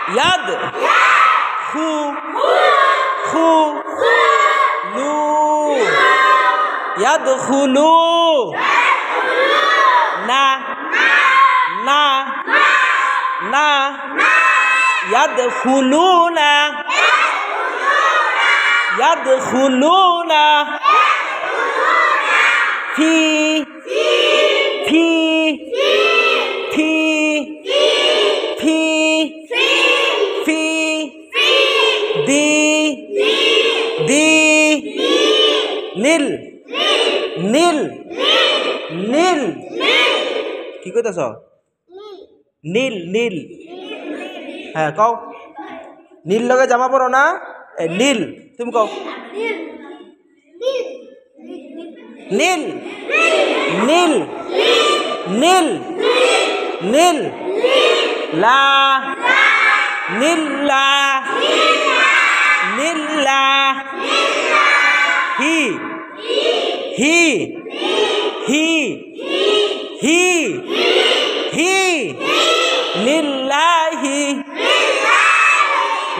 ইয়াদ খু খু লু ইয়াদ খুলু না না না ইয়াদ খুলু না ইয়াদ খুলু না ফি ফি ফি ফি ফি দি দি নীল নীল নীল কি কইতাছ নীল নীল হ্যাঁ কও নীল লগে জামা পরো না নীল তুমি কও নীল নীল নীল নীল লা নীলা নীলা হি হি হি হি হি লিল্লাহি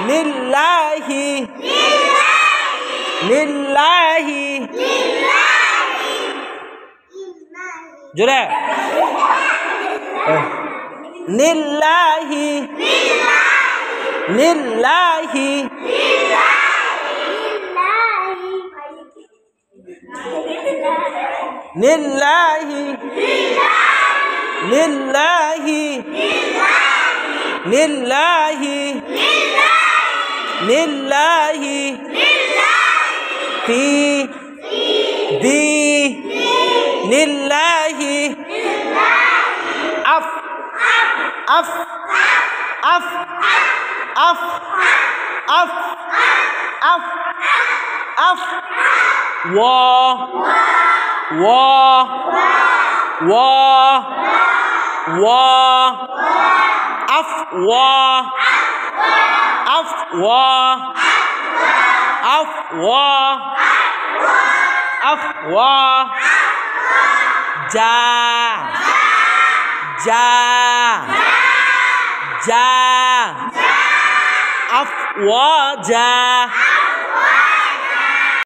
লিল্লাহি লিল্লাহি জোরে লিল্লাহি লিল্লাহি লিল্লাহি লিল্লাহি লিল্লাহি লিল্লাহি ফি দি লিল্লাহি আফ আফ আফ আফ আফ আফ আফ যা যা যা আফওয়াজা